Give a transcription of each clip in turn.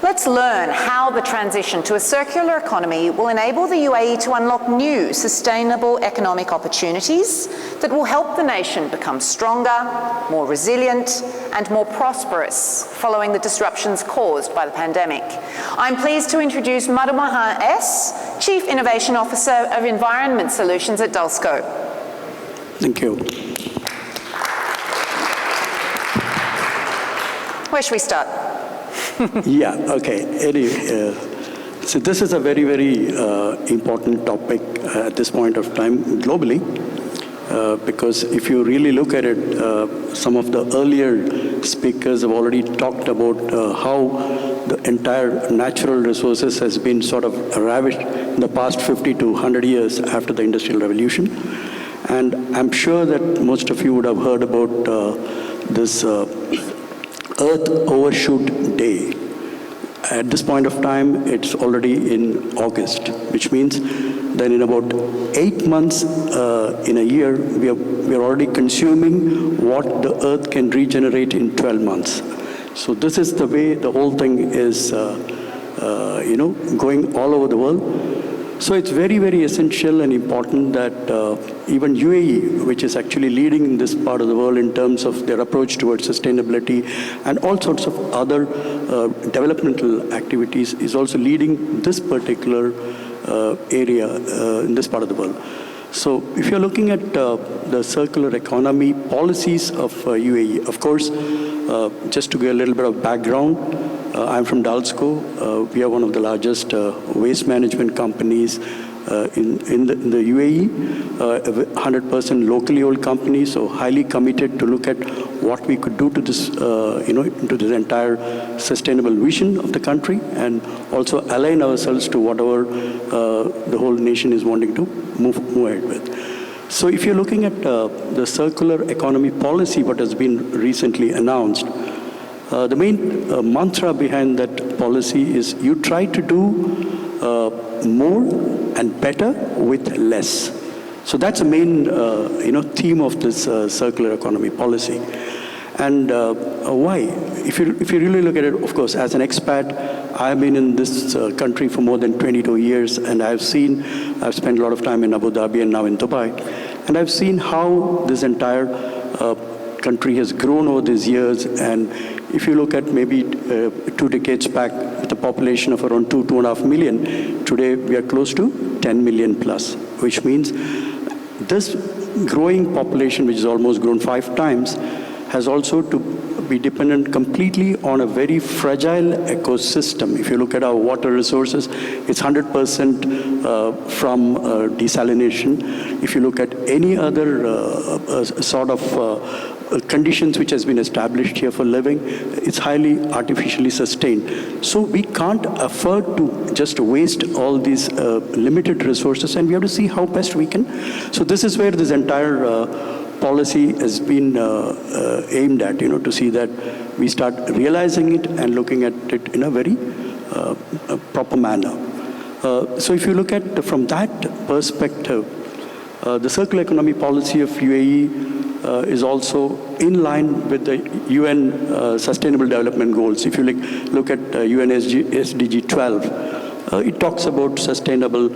Let's learn how the transition to a circular economy will enable the UAE to unlock new sustainable economic opportunities that will help the nation become stronger, more resilient, and more prosperous following the disruptions caused by the pandemic. I'm pleased to introduce Madhumohan S, Chief Innovation Officer of Environment Solutions at Dulsco. Thank you. Where should we start? Yeah, okay. Anyway, so this is a very, very important topic at this point of time globally, because if you really look at it, some of the earlier speakers have already talked about how the entire natural resources has been sort of ravished in the past 50 to 100 years after the Industrial Revolution. And I'm sure that most of you would have heard about this Earth Overshoot Day. At this point of time, it's already in August, which means that in about 8 months in a year, we are already consuming what the Earth can regenerate in 12 months. So this is the way the whole thing is, going all over the world. So it's very, very essential and important that even UAE, which is actually leading in this part of the world in terms of their approach towards sustainability and all sorts of other developmental activities, is also leading this particular area in this part of the world. So if you're looking at the circular economy policies of UAE, of course, just to give a little bit of background, I'm from Dulsco. We are one of the largest waste management companies in the UAE, 100% locally owned company, so highly committed to look at what we could do to this, into this entire sustainable vision of the country, and also align ourselves to whatever the whole nation is wanting to move ahead with. So if you're looking at the circular economy policy, what has been recently announced, the main mantra behind that policy is you try to do more and better with less. So that's the main theme of this circular economy policy. And why? If you really look at it, of course, as an expat, I've been in this country for more than 22 years, and I've spent a lot of time in Abu Dhabi and now in Dubai, and I've seen how this entire country has grown over these years. And if you look at maybe 2 decades back, with a population of around 2.5 million, today we are close to 10 million plus, which means this growing population, which has almost grown 5 times, has also to be dependent completely on a very fragile ecosystem. If you look at our water resources, it's 100% from desalination. If you look at any other sort of conditions which has been established here for living, it's highly artificially sustained. So we can't afford to just waste all these limited resources, and we have to see how best we can. So this is where this entire policy has been aimed at, to see that we start realizing it and looking at it in a very proper manner. So if you look at from that perspective, the circular economy policy of UAE is also in line with the UN Sustainable Development Goals. If you look at UN SDG 12, it talks about sustainable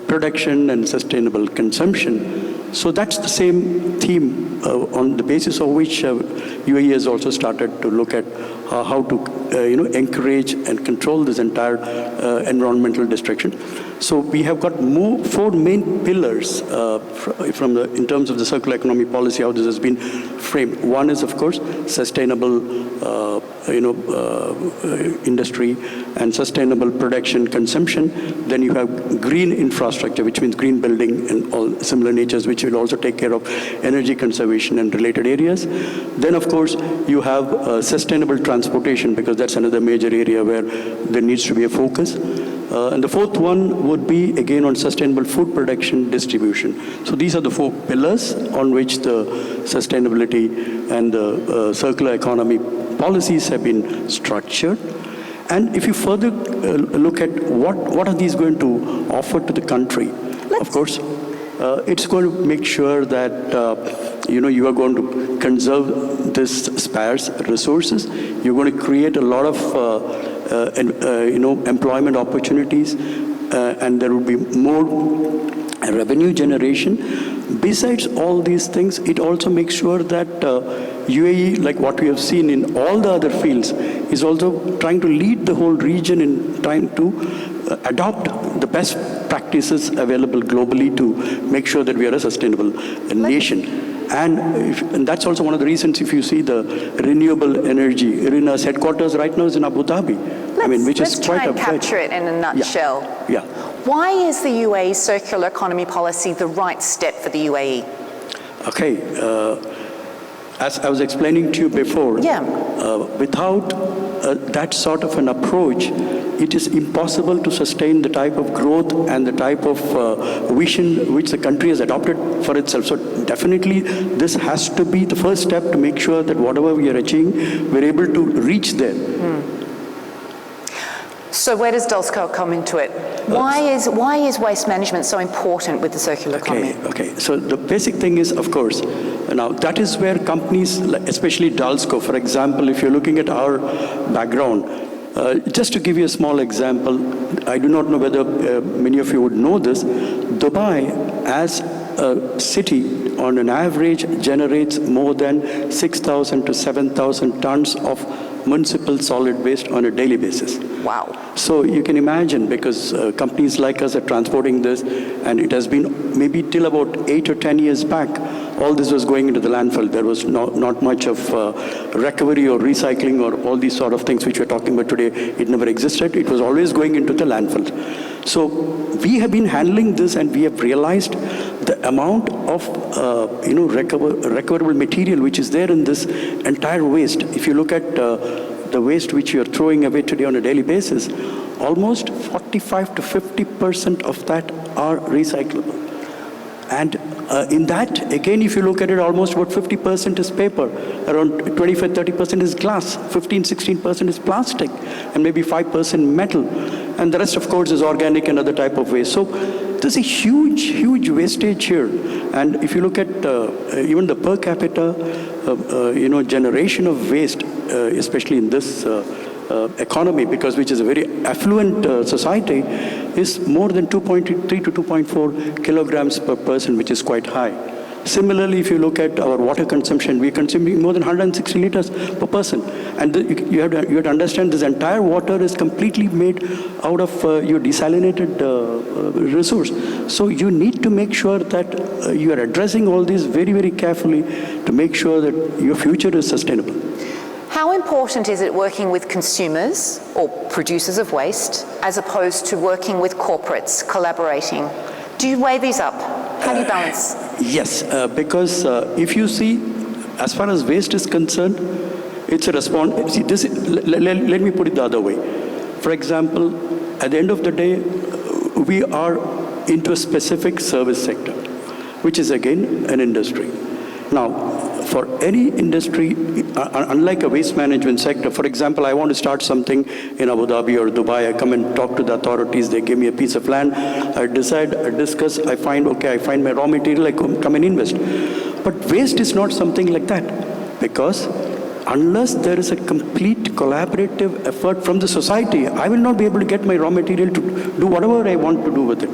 production and sustainable consumption. So that's the same theme on the basis of which UAE has also started to look at how to encourage and control this entire environmental destruction. So we have got 4 main pillars in terms of the circular economy policy, how this has been framed. One is, of course, sustainable industry and sustainable production consumption. Then you have green infrastructure, which means green building and all similar natures, which will also take care of energy conservation and related areas. Then, of course, you have sustainable transportation, because that's another major area where there needs to be a focus. And the 4th one would be, again, on sustainable food production distribution. So these are the 4 pillars on which the sustainability and the circular economy policies have been structured. And if you further look at what are these going to offer to the country, of course, it's going to make sure that you are going to conserve this sparse resources. You're going to create a lot of, employment opportunities, and there will be more revenue generation. Besides all these things, it also makes sure that UAE, like what we have seen in all the other fields, is also trying to lead the whole region in trying to adopt the best practices available globally to make sure that we are a sustainable nation. And that's also one of the reasons, if you see the renewable energy, IRENA's headquarters right now is in Abu Dhabi. Let's try and capture it in a nutshell. Yeah. Why is the UAE circular economy policy the right step for the UAE? Okay. As I was explaining to you before, without that sort of an approach, it is impossible to sustain the type of growth and the type of vision which the country has adopted for itself. So definitely this has to be the first step to make sure that whatever we are achieving, we're able to reach there. So where does Dulsco come into it? Why is waste management so important with the circular economy? Okay. So the basic thing is, of course, now that is where companies, especially Dulsco, for example, if you're looking at our background, just to give you a small example, I do not know whether many of you would know this, Dubai as a city on an average generates more than 6,000 to 7,000 tons of municipal solid waste on a daily basis. Wow. So you can imagine, because companies like us are transporting this, and it has been maybe till about 8 or 10 years back, all this was going into the landfill. There was not much of recovery or recycling or all these sort of things which we're talking about today. It never existed. It was always going into the landfill. So we have been handling this, and we have realized the amount of recoverable material which is there in this entire waste. If you look at the waste which you are throwing away today on a daily basis, almost 45 to 50% of that are recyclable. And in that, again, if you look at it, almost about 50% is paper, around 25-30% is glass, 15-16% is plastic, and maybe 5% metal. And the rest, of course, is organic and other type of waste. So there's a huge wastage here. And if you look at even the per capita, generation of waste, especially in this economy, which is a very affluent society, is more than 2.3 to 2.4 kilograms per person, which is quite high. Similarly, if you look at our water consumption, we're consuming more than 160 liters per person. And you have to understand, this entire water is completely made out of your desalinated resource. So you need to make sure that you are addressing all these very, very carefully to make sure that your future is sustainable. How important is it working with consumers or producers of waste as opposed to working with corporates, collaborating? Do you weigh these up? How do you balance? Yes, because if you see, as far as waste is concerned, it's a response. See, let me put it the other way. For example, at the end of the day, we are into a specific service sector, which is again an industry. Now, for any industry, unlike a waste management sector, for example, I want to start something in Abu Dhabi or Dubai, I come and talk to the authorities, they give me a piece of land, I decide, I discuss, I find my raw material, I come and invest. But waste is not something like that, because unless there is a complete collaborative effort from the society, I will not be able to get my raw material to do whatever I want to do with it.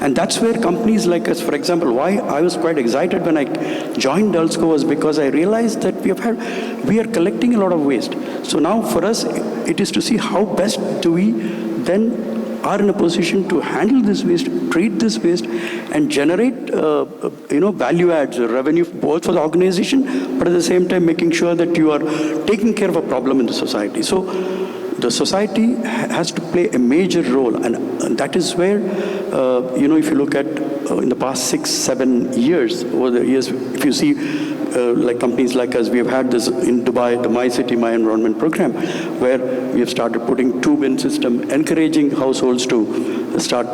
And that's where companies like us, for example, why I was quite excited when I joined Dulsco was because I realized that we are collecting a lot of waste. So now for us, it is to see how best do we then are in a position to handle this waste, treat this waste, and generate value adds, revenue both for the organization, but at the same time making sure that you are taking care of a problem in the society. So the society has to play a major role, and that is where, if you look at in the past 6-7 years, over the years, if you see like companies like us, we have had this in Dubai, the My City, My Environment program, where we have started putting two bin system, encouraging households to start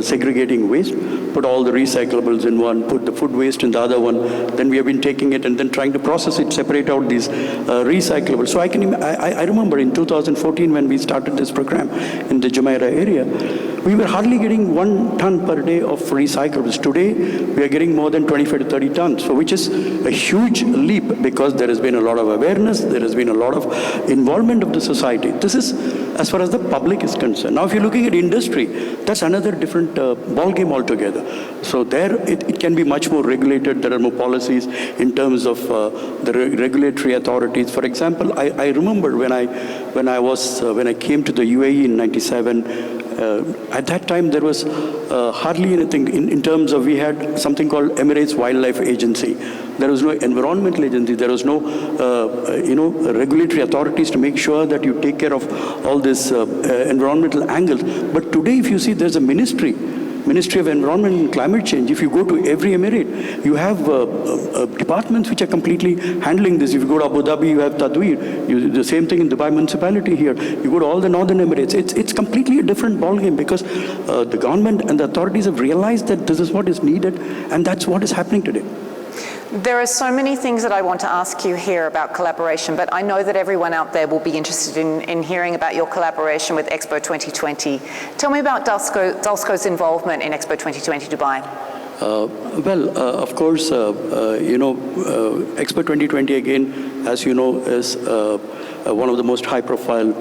segregating waste. put all the recyclables in one, put the food waste in the other one. Then we have been taking it and then trying to process it, separate out these recyclables. So I remember in 2014 when we started this program in the Jumeirah area, we were hardly getting 1 ton per day of recyclables. Today, we are getting more than 25 to 30 tons, so which is a huge leap because there has been a lot of awareness, there has been a lot of involvement of the society. This is as far as the public is concerned. Now, if you're looking at industry, that's another different ball game altogether. So there, it can be much more regulated. There are more policies in terms of the regulatory authorities. For example, I remember when I came to the UAE in '97. At that time, there was hardly anything in terms of, we had something called Emirates Wildlife Agency. There was no environmental agency. There was no, regulatory authorities to make sure that you take care of all these environmental angles. But today, if you see, there's a Ministry of Environment and Climate Change. If you go to every emirate, you have departments which are completely handling this. If you go to Abu Dhabi, you have Tadweer. The same thing in Dubai municipality here. You go to all the northern emirates. It's completely a different ballgame because the government and the authorities have realized that this is what is needed, and that's what is happening today. There are so many things that I want to ask you here about collaboration, but I know that everyone out there will be interested in hearing about your collaboration with Expo 2020. Tell me about Dulsco's involvement in Expo 2020 Dubai. Of course, Expo 2020 again, as you know, is one of the most high-profile,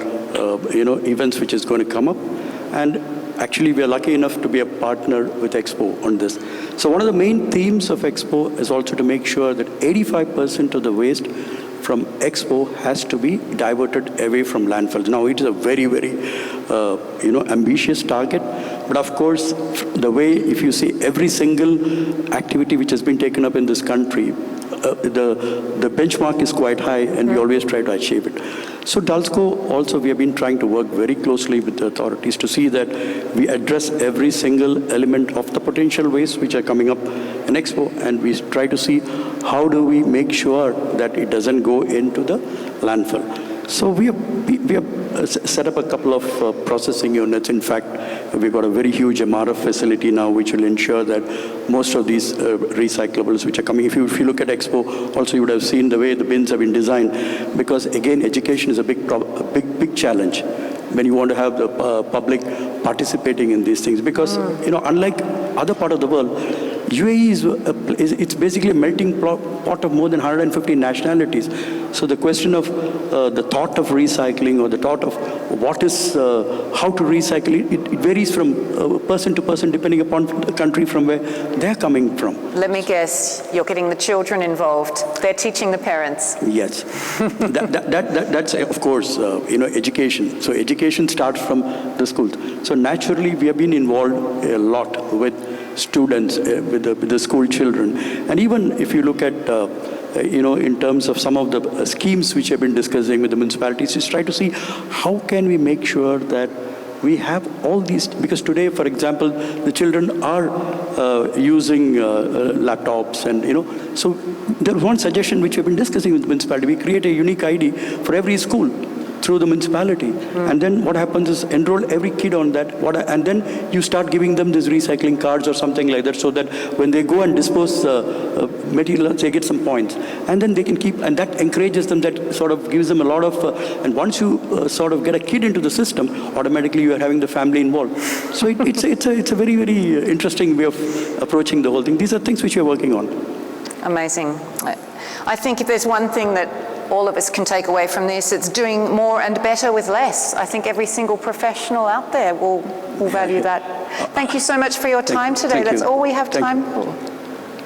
events which is going to come up. And actually, we are lucky enough to be a partner with Expo on this. So one of the main themes of Expo is also to make sure that 85% of the waste from Expo has to be diverted away from landfills. Now, it is a very, very, ambitious target. But of course, the way, if you see every single activity which has been taken up in this country, the benchmark is quite high, and we always try to achieve it. So Dulsco also, we have been trying to work very closely with the authorities to see that we address every single element of the potential waste which are coming up in Expo, and we try to see how do we make sure that it doesn't go into the landfill. So we have set up a couple of processing units. In fact, we've got a very huge MRF facility now, which will ensure that most of these recyclables which are coming, if you look at Expo, also you would have seen the way the bins have been designed, because again, education is a big challenge when you want to have the public participating in these things, because unlike other part of the world, UAE it's basically a melting pot of more than 150 nationalities. So the question of the thought of recycling, or the thought of what is, how to recycle, it varies from person to person depending upon the country from where they're coming from. Let me guess, you're getting the children involved. They're teaching the parents. Yes. That's of course, education. So education starts from the schools. So naturally, we have been involved a lot with students, with the school children. And even if you look at, in terms of some of the schemes which have been discussing with the municipalities, is try to see how can we make sure that we have all these, because today, for example, the children are using laptops, and so there's one suggestion which we've been discussing with the municipality. We create a unique ID for every school through the municipality. And then what happens is enroll every kid on that, and then you start giving them these recycling cards or something like that, so that when they go and dispose material, they get some points. And then they can keep, and that encourages them, that sort of gives them a lot of, and once you sort of get a kid into the system, automatically you are having the family involved. So it's a very, very interesting way of approaching the whole thing. These are things which we are working on. Amazing. I think if there's one thing that all of us can take away from this, it's doing more and better with less. I think every single professional out there will value that. Thank you so much for your time today. That's all we have time for.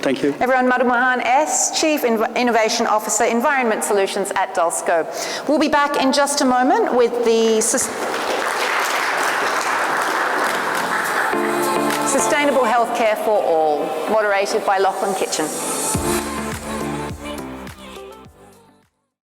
Thank you. Everyone, Madhumohan S, Chief Innovation Officer, Environment Solutions at Dulsco. We'll be back in just a moment with the Sustainable Healthcare for All, moderated by Lachlan Kitchen.